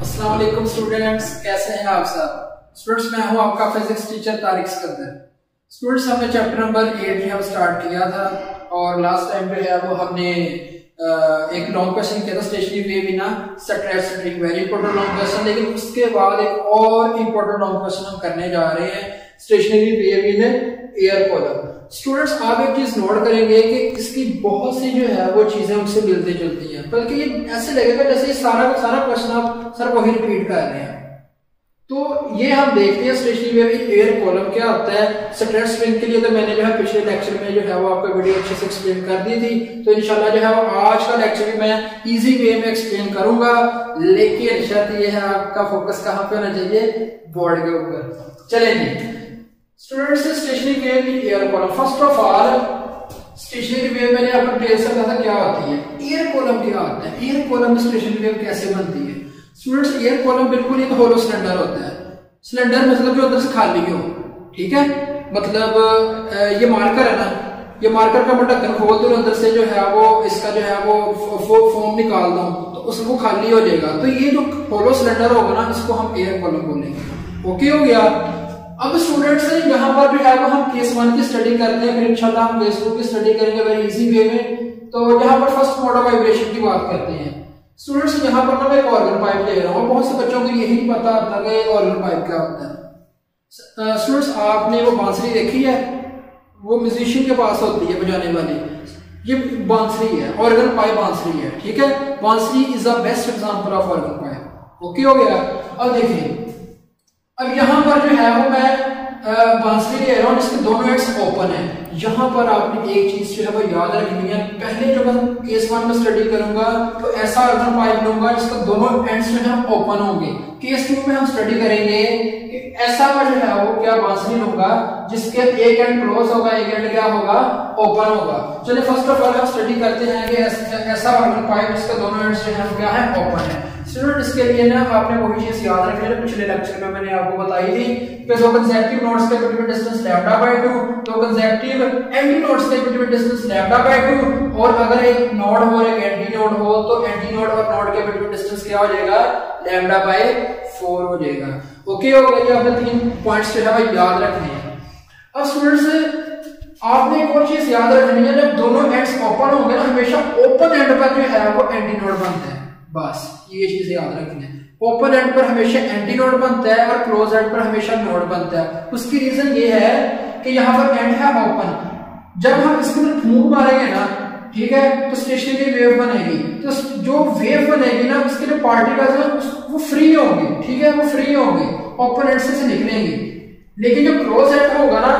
अस्सलाम वालेकुम स्टूडेंट्स, कैसे हैं आप सब। स्टूडेंट्स, मैं हूं आपका physics teacher Tariq Sikandar. Students, हमने चैप्टर नंबर 8 जो है स्टार्ट किया था और लास्ट टाइम जो है वो हमने एक लॉन्ग क्वेश्चन किया था, stationary wave in stratospheric, very important long question. लेकिन उसके बाद एक और इंपॉर्टेंट लॉन्ग क्वेश्चन हम करने जा रहे हैं, stationary wave in air column. Students, आप एक चीज नोट करेंगे कि इसकी बहुत सी जो है वो चीजें उससे मिलती जुलती हैं, बल्कि ये ऐसे लगेगा जैसे सारा का सारा क्वेश्चन आप सर वही रिपीट कर रहे हैं। तो ये हम देखते हैं stationary wave in air column क्या होता है। स्ट्रैटोस्फेरिक के लिए तो मैंने जो है पिछले लेक्चर में जो है वो आपको वीडियो अच्छे से एक्सप्लेन कर दी थी, तो इंशाल्लाह जो है वो आज का लेक्चर भी मैं इजी वे में एक्सप्लेन करूंगा। लेकिन शर्त ये है आपका फोकस कहाँ पे होना चाहिए, बोर्ड के ऊपर। चलेंगे students, stationary wave in air column. First of all stationary wave मैंने आपको डिटेल्स में बताया क्या होती है, एयर कॉलम क्या होता है, एयर कॉलम में स्टेशनरी वेव कैसे बनती है। स्टूडेंट्स, एयर कॉलम बिल्कुल एक होलो सिलेंडर होता है। सिलेंडर मतलब जो अंदर से खाली हो, ठीक है। मतलब ये मार्कर है ना, ये मार्कर का मैं ढक्कन खोल दूं, अंदर से जो है वो इसका जो है वो फोम निकाल दूं तो उसको खाली हो जाएगा। तो ये जो होलो सिलेंडर होगा ना, इसको हम एयर कॉलम बोलेंगे। ओके हो गया। अब स्टूडेंट्स, यहाँ पर जो है वो हम केस 1 की स्टडी करते हैं, फिर इंशाल्लाह हम केस 2 की स्टडी करेंगे वेरी इजी वे में। तो यहाँ पर फर्स्ट मोड ऑफ वाइब्रेशन की बात करते हैं। स्टूडेंट्स, यहाँ पर मैं एक ऑर्गन पाइप ले रहा हूँ, बहुत से बच्चों को यही नहीं पता होता कि ऑर्गन पाइप क्या होता है। स्टूडेंट्स, आपने वो बांसुरी देखी है, वो म्यूजिशियन के पास होती है बजाने वाली, ये बांसुरी है, ऑर्गन पाइप बांसुरी है, ठीक है। बांसुरी is the best example of organ pipe. Okay हो गया। अब देखिए, अब यहाँ पर जो है वो मैं बांसुरी ले रहा हूँ, जिसके दोनों एंड्स ओपन है। यहाँ पर आपने एक चीज जो है वो याद रखनी है, पहले जब मैं केस 1 में स्टडी करूंगा तो ऐसा ऑर्गन पाइप लूंगा जिसका दोनों एंड्स जो है ओपन होंगे। केस 2 में हम स्टडी करेंगे कि ऐसा जो है वो क्या बांसुरी लूंगा जिसके एक एंड क्लोज होगा, एक एंड क्या होगा, ओपन होगा। चलिए फर्स्ट ऑफ ऑल हम स्टडी करते हैं कि ऐसा ऑर्गन पाइप जिसका दोनों एंड्स जो है वो क्या है, ओपन है। स्टूडेंट, इसके लिए ना आपने वही चीज याद रखनी है, पिछले लेक्चर में मैंने आपको बताई थी कि दो कंसेक्टिव नोड्स के बिटवीन डिस्टेंस λ/2, दो कंसेक्टिव एंटी नोड्स के बिटवीन डिस्टेंस λ/2, और अगर एक नोड हो और एक एंटी नोड हो तो एंटी नोड और नोड के बिटवीन डिस्टेंस क्या हो जाएगा, λ/4 हो जाएगा। ओके हो गया। ये आपने 3 पॉइंट्स जो है वो याद रखने हैं। अब स्टूडेंट्स, आपने एक और चीज याद रखनी है, जब दोनों एंड्स ओपन होंगे ना, हमेशा ओपन एंड पर जो है वो एंटी नोड बनता है। बस ये चीज याद रखनी है, ओपन एंड पर हमेशा एंटी नोड बनता है और क्लोज एंड पर हमेशा नोड बनता है। उसकी रीजन ये है कि यहाँ पर एंड है ओपन, जब हम इसके अंदर फूंक मारेंगे ना, ठीक है, तो स्टेशनरी वेव बनेगी। तो जो वेव बनेगी ना, उसके जो पार्टिकल्स हैं वो फ्री होंगे, ठीक है, वो फ्री होंगे, ओपन एंड से निकलेंगे। लेकिन जो क्लोज एंड होगा ना,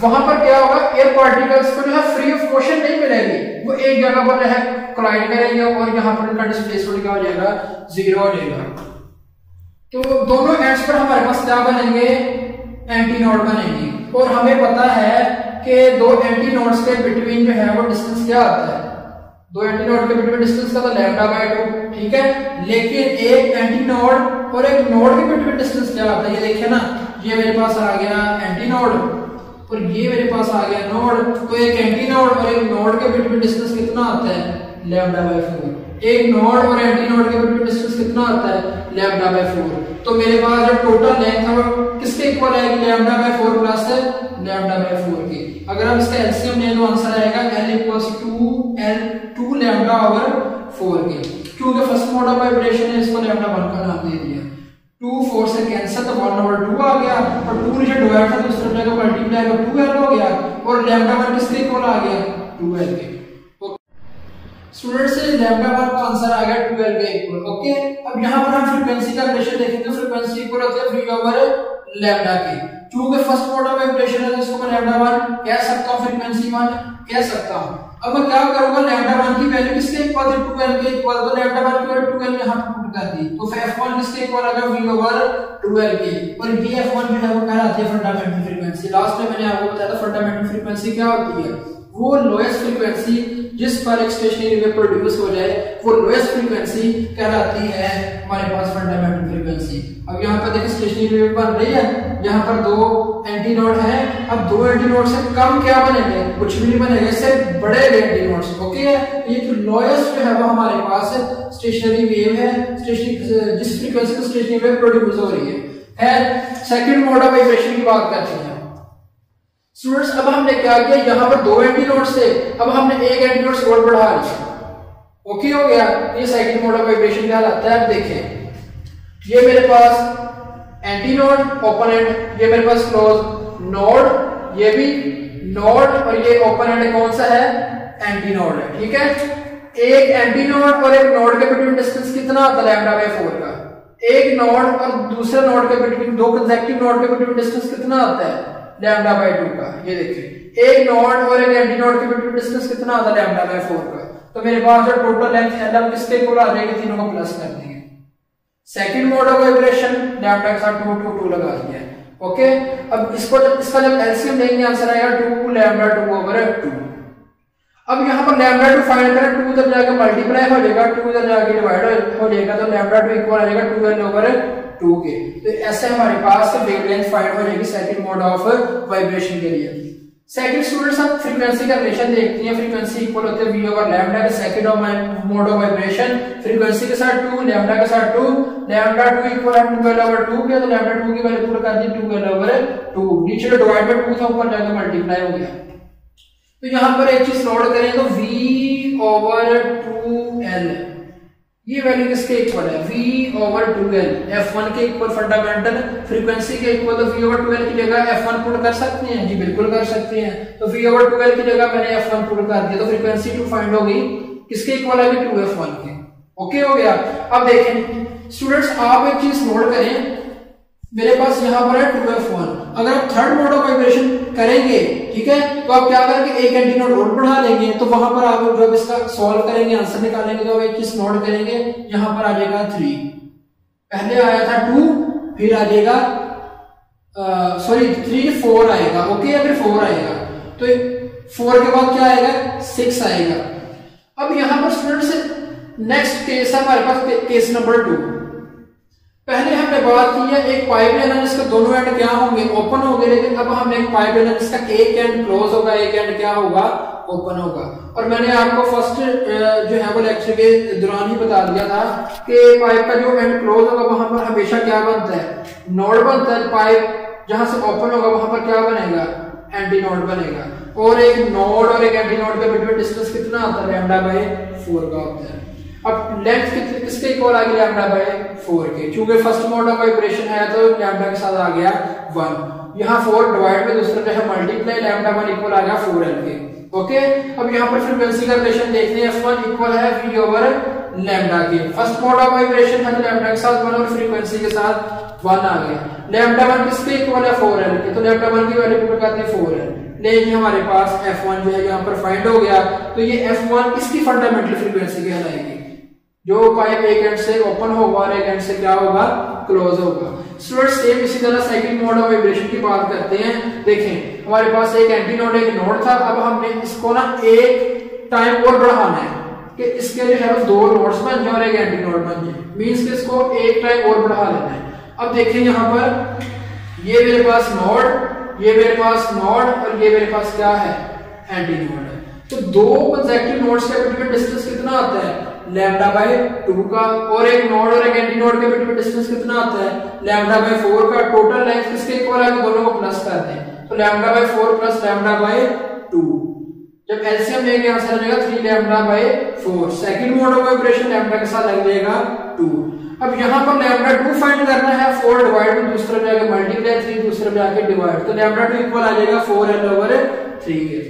वहां पर क्या होगा, एयर पार्टिकल्स को जो है फ्री ऑफ मोशन नहीं मिलेगी, वो एक जगह पर जो है कोलाइड करेंगे और यहाँ पर इनका डिस्प्लेसमेंट क्या हो जाएगा, 0 हो जाएगा। तो दोनों एंड्स पर हमारे पास क्या बनेंगे, एंटी नोड बनेंगे। और हमें पता है कि दो एंटी नोड्स के बिटवीन जो है वो डिस्टेंस क्या आता है, दो एंटी नोड के बिटवीन डिस्टेंस का तो λ/2, ठीक है। लेकिन एक एंटी नोड और एक नोड के बिटवीन डिस्टेंस क्या आता है, ये देखिए ना, ये मेरे पास आ गया एंटी नोड और ये मेरे पास आ गया नोड। तो एक एंटी नोड और एक नोड के बिटवीन डिस्टेंस कितना आता है, λ/4। एक नोड और एंटी नोड के बिटवीन डिस्टेंस कितना आता है, λ/4। तो मेरे पास जो टोटल लेंथ है वो किसके इक्वल आएगी, λ/4 प्लस λ/4 की। अगर हम इसका एलसीएम लें तो आंसर आएगा L = 2 λ/4 के। क्योंकि फर्स्ट मोड ऑफ वाइब्रेशन है, इसको λ1 का नाम दे दिया। 2 4 से कैंसिल तो 1/2 आ गया, और 2 नीचे डिवाइड था तो इस तरह का मल्टीप्लाई का 2l हो गया, और λ1 किसके इक्वल आ गया, 2l के। स्टूडेंट्स, λ1 का आंसर आ गया 2l के इक्वल। ओके। अब यहाँ पर हम फ्रीक्वेंसी का रिलेशन देखेंगे, फ्रीक्वेंसी इक्वल होती है 3/λ के। क्योंकि फर्स्ट मोड ऑफ वाइब्रेशन है तो इसको मैं λ1 कह सकता हूँ, फ्रीक्वेंसी 1 कह सकता हूँ। अब मैं क्या करूंगा, λ1 की वैल्यू किसके इक्वल है, 2l के इक्वल, तो λ1 की वैल्यू 2l यहां पे पुट कर दी, तो f1 किसके इक्वल आ गया, v/2l के। और ये f1 जो है वो कहलाती है फंडामेंटल फ्रीक्वेंसी। लास्ट में मैंने आपको बताया था फंडामेंटल फ्रीक्वेंसी क्या होती है, वो लोएस्ट फ्रीक्वेंसी जिस पर एक स्टेशनरी वेव प्रोड्यूस हो जाए वो लोएस्ट फ्रीक्वेंसी कहलाती है हमारे पास फंडामेंटल फ्रीक्वेंसी। अब यहाँ पर देखिए स्टेशनरी वेव बन रही है, यहाँ पर दो एंटी नोड है। अब दो एंटी नोड से कम क्या बनेंगे, कुछ भी नहीं बनेगा, इससे बड़े एंटी नोड्स। ओके, ये जो लोएस्ट जो है वो हमारे पास स्टेशनरी वेव है, स्टेशनरी जिस फ्रीक्वेंसी पर स्टेशनरी वेव प्रोड्यूस हो रही है। सेकंड मोड ऑफ वाइब्रेशन की बात करते हैं स्टूडेंट्स। अब हमने क्या किया, यहाँ पर दो एंटी नोड से अब हमने एक एंटी नोड और बढ़ा लिया। ओके हो गया, ये सेकंड मोड ऑफ वाइब्रेशन कहलाता है। अब देखें ये मेरे पास एंटी नोड ओपन एंड, ये मेरे पास क्लोज नोड, ये भी नोड और ये ओपन एंड कौन सा है, एंटी नोड है। ठीक है, एक एंटी नोड और एक नोड के बिटवीन डिस्टेंस कितना आता है लैम्डा बाय 4 का। एक नोड और दूसरे नोड के बिटवीन, दो कंसेक्टिव नोड के बिटवीन डिस्टेंस कितना आता है लैम्डा बाय 2 का। ये देखिए एक नोड और एक एंटी नोड के बिटवीन डिस्टेंस कितना आता है लैम्डा बाय 4 का। तो मेरे पास जो टोटल लेंथ है लैम्डा किसके इक्वल आ जाएगी, तीनों को प्लस कर देंगे। Second mode of vibration lambda के साथ 2 2 2 लगा दिया है। ओके, अब इसको इसका जब एलसीएम लेंगे आंसर आएगा 2 लैम्डा 2 ओवर 2। अब यहाँ पर लैम्डा 2 फाइंड करें, 2 जब जाके मल्टीप्लाई हो जाएगा, 2 जब जाके डिवाइड हो जाएगा तो लैम्डा 2 इक्वल आ जाएगा 2l ओवर 2 के। तो ऐसे हमारे पास वेवलेंथ फाइंड हो जाएगी सेकंड मोड ऑफ वाइब्रेशन के लिए। सेकंड स्टूडेंट्स हम फ्रीक्वेंसी का रिलेशन देखते हैं। फ्रीक्वेंसी इक्वल होते हैं v ओवर लैम्डा के second mode of vibration, frequency के साथ 2 लैम्डा के साथ 2, लैम्डा 2 इक्वल है 2l ओवर 2 के। तो लैम्डा 2 की वैल्यू पुट कर दी 2l ओवर 2, नीचे जो डिवाइड बाय 2 था ऊपर जाकर मल्टीप्लाई हो गया। तो यहां पर एक चीज नोट करें तो v ओवर 2l ये वैल्यू किसके इक्वल है, v ओवर 2l, f1 के इक्वल फंडामेंटल फ्रीक्वेंसी के इक्वल। तो v ओवर 2l की जगह f1 पुट कर सकते हैं जी, बिल्कुल कर सकते हैं। तो v ओवर 2l की जगह मैंने f1 पुट कर दिया, तो फ्रीक्वेंसी 2 फाइंड होगी किसके इक्वल है, 2f1 के। ओके हो गया। अब देखें स्टूडेंट्स आप एक चीज नोट करें, मेरे पास यहाँ पर है 2f1। अगर आप थर्ड मोड ऑफ वाइब्रेशन करेंगे, ठीक है, तो आप क्या करेंगे, एक एंटी नोड और बढ़ा लेंगे। तो वहां पर आप जब इसका सॉल्व करेंगे, आंसर निकालेंगे, तो आप एक चीज नोट करेंगे, यहाँ पर आ जाएगा 3, पहले आया था 2, फिर आ जाएगा 3 4 आएगा। ओके, फिर 4 आएगा, तो 4 के बाद क्या आएगा, 6 आएगा। अब यहाँ पर स्टूडेंट्स नेक्स्ट केस है हमारे पास, केस नंबर 2। पहले हमने बात की है एक पाइप लेना जिसके दोनों एंड क्या होंगे, ओपन होंगे। लेकिन अब हमने एक पाइप लेना जिसका एक एंड क्लोज होगा, एक एंड क्या होगा, ओपन होगा। और मैंने आपको फर्स्ट जो है वो लेक्चर के दौरान ही बता दिया था कि पाइप का जो एंड क्लोज होगा वहां पर हमेशा क्या बनता है, नोड बनता है। पाइप जहां से ओपन होगा वहां पर क्या बनेगा, एंटी नोड बनेगा। और एक नोड और एक एंटी नोड के बिटवीन डिस्टेंस कितना आता है, लैम्डा बाय 4 का होता है। अब लेंथ किसके इक्वल आ गया, लैम्डा बाय 4 के। चूंकि फर्स्ट मोड ऑफ वाइब्रेशन है तो लैम्डा के साथ आ गया 1, यहाँ 4 डिवाइड में दूसरा जो है मल्टीप्लाई, लैम्डा 1 इक्वल आ गया 4l के। ओके, अब यहाँ पर फ्रीक्वेंसी का रिलेशन देखते हैं, f1 इक्वल है v ओवर लैम्डा के। फर्स्ट मोड ऑफ वाइब्रेशन है तो लैम्डा के साथ 1 और फ्रीक्वेंसी के साथ 1 आ गया। लैम्डा 1 किसके इक्वल है, 4l के। तो लैम्डा 1 की वैल्यू पुट करते हैं 4l, लेकिन हमारे पास f1 जो है यहाँ पर फाइंड हो गया। तो ये f1 इसकी फंडामेंटल फ्रीक्वेंसी कहलाएगी, जो पाइप एक एंड से ओपन होगा और एक एंड से क्या होगा, क्लोज होगा। स्टूडेंट्स सेम इसी तरह सेकंड मोड ऑफ वाइब्रेशन की बात करते हैं। देखें हमारे पास एक एंटी नोड एक नोड था, अब हमने इसको ना एक टाइम और बढ़ाना है कि इसके जो है 2 नोड्स बन जाए और एक एंटी नोड बन जाए, मींस कि इसको एक टाइम और बढ़ा लेना है। अब देखें यहाँ पर ये मेरे पास नोड, ये मेरे पास नोड और ये मेरे पास क्या है, एंटी नोड है। तो दो कंसेक्टिव नोड्स के बिटवीन डिस्टेंस कितना आता है, लैम्डा बाय 2 का। और एक नोड और एक एंटी नोड के बिटवीन डिस्टेंस कितना आता है, लैम्डा बाय 4 का। टोटल लेंथ किसके इक्वल है, दोनों को प्लस कर दें, तो lambda by 4 plus lambda by 2। जब एलसीएम लेंगे आंसर आ जाएगा 3 lambda by 4। Second mode of vibration lambda के साथ लग जाएगा 2। अब यहाँ पर लैम्डा 2 फाइंड करना है, 4 डिवाइड में दूसरे में जाके मल्टीप्लाई, 3 दूसरे में जाके डिवाइड, तो लैम्डा 2 इक्वल आ जाएगा 4l ओवर 3 के।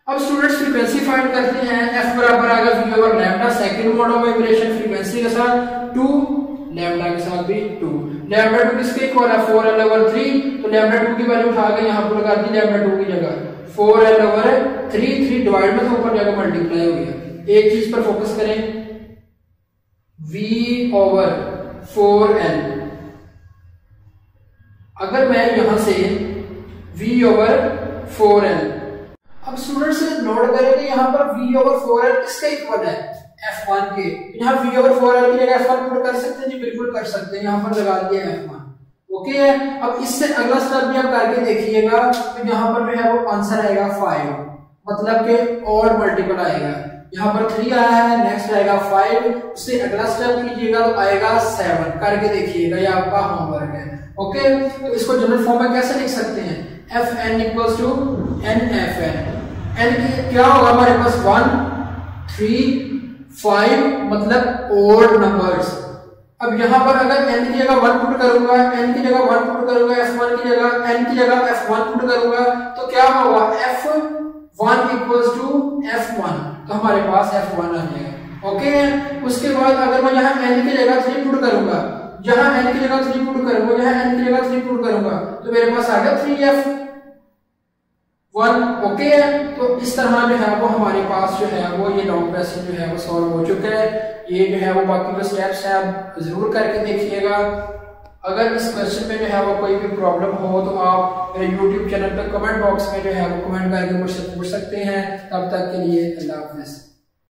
अब स्टूडेंट्स फ्रीक्वेंसी फाइंड करते हैं, f बराबर आएगा v over lambda, second mode of vibration frequency के साथ 2, लैम्डा के साथ भी 2। लैम्डा 2 किसके इक्वल है, 4l ओवर 3। तो लैम्डा 2 की वैल्यू उठा के यहां पर लगा दी, लैम्डा 2 की जगह 4l ओवर 3, 3 डिवाइड में तो ऊपर जाकर मल्टीप्लाई हो गया। एक चीज पर फोकस करें, v ओवर 4l, अगर मैं यहां से v ओवर 4l, अब स्टूडेंट्स नोट करें कि यहाँ पर v/4l किसका इक्वल है, f1 के। यहाँ v/4l की जगह f1 पुट कर सकते हैं जी, बिल्कुल कर सकते हैं, यहाँ पर लगा दिया f1। ओके है। अब इससे अगला स्टेप भी आप करके देखिएगा, तो यहाँ पर जो है वो आंसर आएगा 5, मतलब के और मल्टीपल आएगा। यहाँ पर 3 आया है, नेक्स्ट आएगा 5, उससे अगला स्टेप कीजिएगा तो आएगा 7, करके देखिएगा, ये आपका होमवर्क है। ओके, तो इसको जनरल फॉर्म में कैसे लिख सकते हैं, fn equals to nfn। n की क्या होगा हमारे पास 1 3 5, मतलब ओड नंबर्स। अब यहाँ पर अगर n की जगह 1 पुट करूंगा, n की जगह 1 पुट करूंगा, f1 की जगह n की जगह f1 पुट करूंगा, तो क्या होगा f1 इक्वल्स टू f1, तो हमारे पास f1 आ जाएगा। ओके, उसके बाद अगर मैं यहाँ n की जगह 3 पुट करूंगा, जहां n की जगह 3 पुट करूंगा, जहां n की जगह 3 पुट करूंगा, तो मेरे पास आ गया 3f1। ओके है, तो इस तरह जो है वो हमारे पास जो है वो ये लॉन्ग प्रेसिंग जो है वो सॉल्व हो चुका है। ये जो है वो बाकी जो स्टेप्स हैं आप जरूर करके देखिएगा। अगर इस क्वेश्चन में जो है वो कोई भी प्रॉब्लम हो तो आप मेरे YouTube चैनल पे कमेंट बॉक्स में जो है वो कमेंट करके मुझसे पूछ सकते हैं। तब तक के लिए अल्लाह हाफिज़।